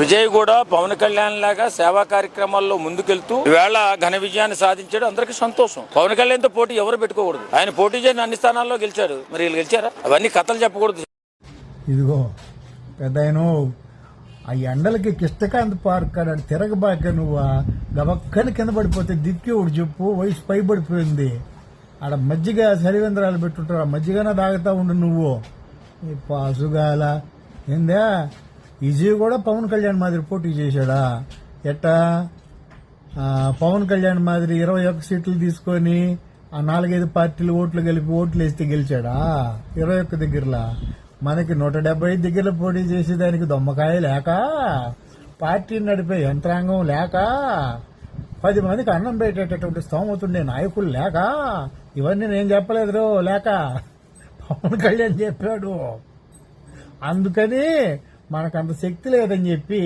విజయ్ కూడా పవన్ కళ్యాణ్ లాగా సేవా కార్యక్రమాల్లో ముందుకెళ్తూ ఈవేళ ఘన విజయాన్ని సాధించాడు. అందరికీ సంతోషం. పవన్ కళ్యాణ్ తో పోటీ ఎవరు పెట్టుకోకూడదు. ఆయన పోటీ చేయని అన్ని స్థానాల్లో గెలిచారు. మరి వీళ్ళు గెలిచారా? అవన్నీ కథలు చెప్పకూడదు. ఇదిగో పెద్ద ఆ ఎండలకి కిష్టకాంత్ పార్క్ అని తిరగబాక నువ్వు గబక్కని కింద పడిపోతే దిక్కేవుడు చెప్పు. వయసు పైబడిపోయింది. ఆడ మజ్జిగ సరివేంద్రాలు పెట్టుంటారు. ఆ మజ్జిగన తాగుతా ఉండు నువ్వు. ఈ పాసుగాల ఏందా విజయ్ కూడా పవన్ కళ్యాణ్ మాదిరి పోటీ చేశాడా? ఎట్టా పవన్ కళ్యాణ్ మాదిరి 21 సీట్లు తీసుకొని ఆ 4-5 పార్టీలు ఓట్లు కలిపి ఓట్లు వేస్తే గెలిచాడా? 21 దగ్గరలా మనకి 175 దగ్గర పోటీ చేసేదానికి దొమ్మకాయ లేక, పార్టీని నడిపే యంత్రాంగం లేక, 10 మందికి అన్నం పెట్టేటటువంటి స్తోమతుండే నాయకులు లేక, ఇవన్నీ నేను చెప్పలేదు లేక పవన్ కళ్యాణ్ చెప్పాడు. అందుకని మనకంత శక్తి లేదని చెప్పి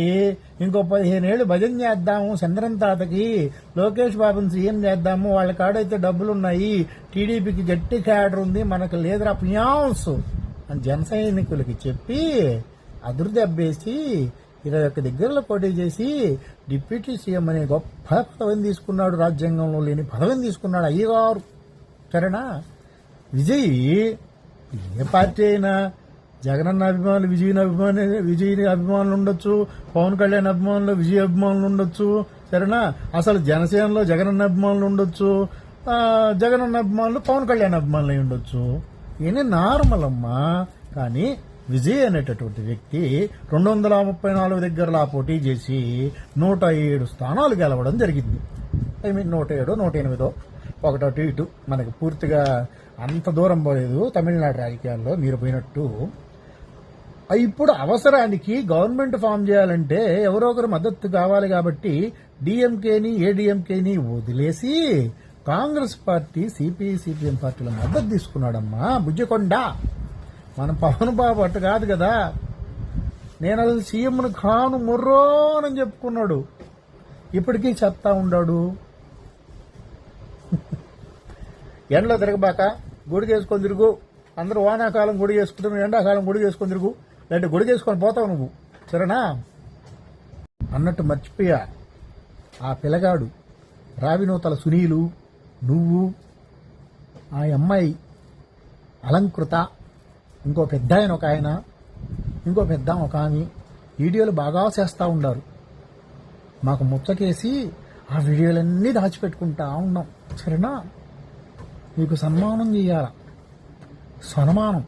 ఇంకో 15 ఏళ్ళు భజన చేద్దాము చంద్రన్ తాతకి, లోకేష్ బాబుని సీఎం చేద్దాము, వాళ్ళ కాడైతే డబ్బులున్నాయి, టీడీపీకి గట్టి క్యాడర్ ఉంది, మనకు లేదురా పియాన్స్ అని జన సైనికులకి చెప్పి అదురుదెబ్బేసి 21 దగ్గరలో పోటీ చేసి డిప్యూటీ సీఎం అనే గొప్ప పదవిని తీసుకున్నాడు. రాజ్యాంగంలో లేని పదవిని తీసుకున్నాడు అయ్యగారు. సరేనా? విజయ్ ఏ పార్టీ అయినా జగనన్న అభిమానులు విజయ్ అభిమానులు ఉండొచ్చు, పవన్ కళ్యాణ్ అభిమానులు విజయ్ అభిమానులు ఉండొచ్చు. సరేనా? అసలు జనసేనలో జగనన్న అభిమానులు ఉండొచ్చు, జగనన్న అభిమానులు పవన్ కళ్యాణ్ అభిమానులు అయి ఉండొచ్చు. ఈయన నార్మల్ అమ్మా. కానీ విజయ్ అనేటటువంటి వ్యక్తి 234 దగ్గరలా పోటీ చేసి 107 స్థానాలు గెలవడం జరిగింది. 107, 108 ఒకటో ఇటు మనకి పూర్తిగా అంత దూరం పోలేదు తమిళనాడు రాజకీయాల్లో మీరు పోయినట్టు. ఇప్పుడు అవసరానికి గవర్నమెంట్ ఫామ్ చేయాలంటే ఎవరో ఒకరు మద్దతు కావాలి కాబట్టి డిఎంకేని ఏడీఎంకేని వదిలేసి కాంగ్రెస్ పార్టీ సిపిఎం పార్టీల మద్దతు తీసుకున్నాడమ్మా బుజ్జకొండ. మన పవన్ బాబు అట్టు కాదు కదా. నేను అది సీఎంను కాను మొర్రోనని చెప్పుకున్నాడు. ఇప్పటికీ చెప్తా ఉన్నాడు. ఎండలో తిరగబాక గుడి చేసుకొని తిరుగు. అందరూ వానాకాలం గుడి చేసుకుంటున్నావు, ఎండాకాలం గుడి చేసుకొని తిరుగు, లేదంటే గుడి చేసుకొని పోతావు నువ్వు. సరేనా? అన్నట్టు మర్చిపోయా, ఆ పిల్లగాడు రావినూతల సునీలు, నువ్వు, ఆ అమ్మాయి అలంకృత, ఇంకో పెద్ద ఆయన ఒక ఆయన, ఇంకో పెద్ద ఒక ఆమె వీడియోలు బాగా చేస్తూ ఉన్నారు. మాకు ముచ్చటేసి ఆ వీడియోలన్నీ దాచిపెట్టుకుంటా ఉన్నాం. సరేనా? మీకు సన్మానం చేయాల. సన్మానం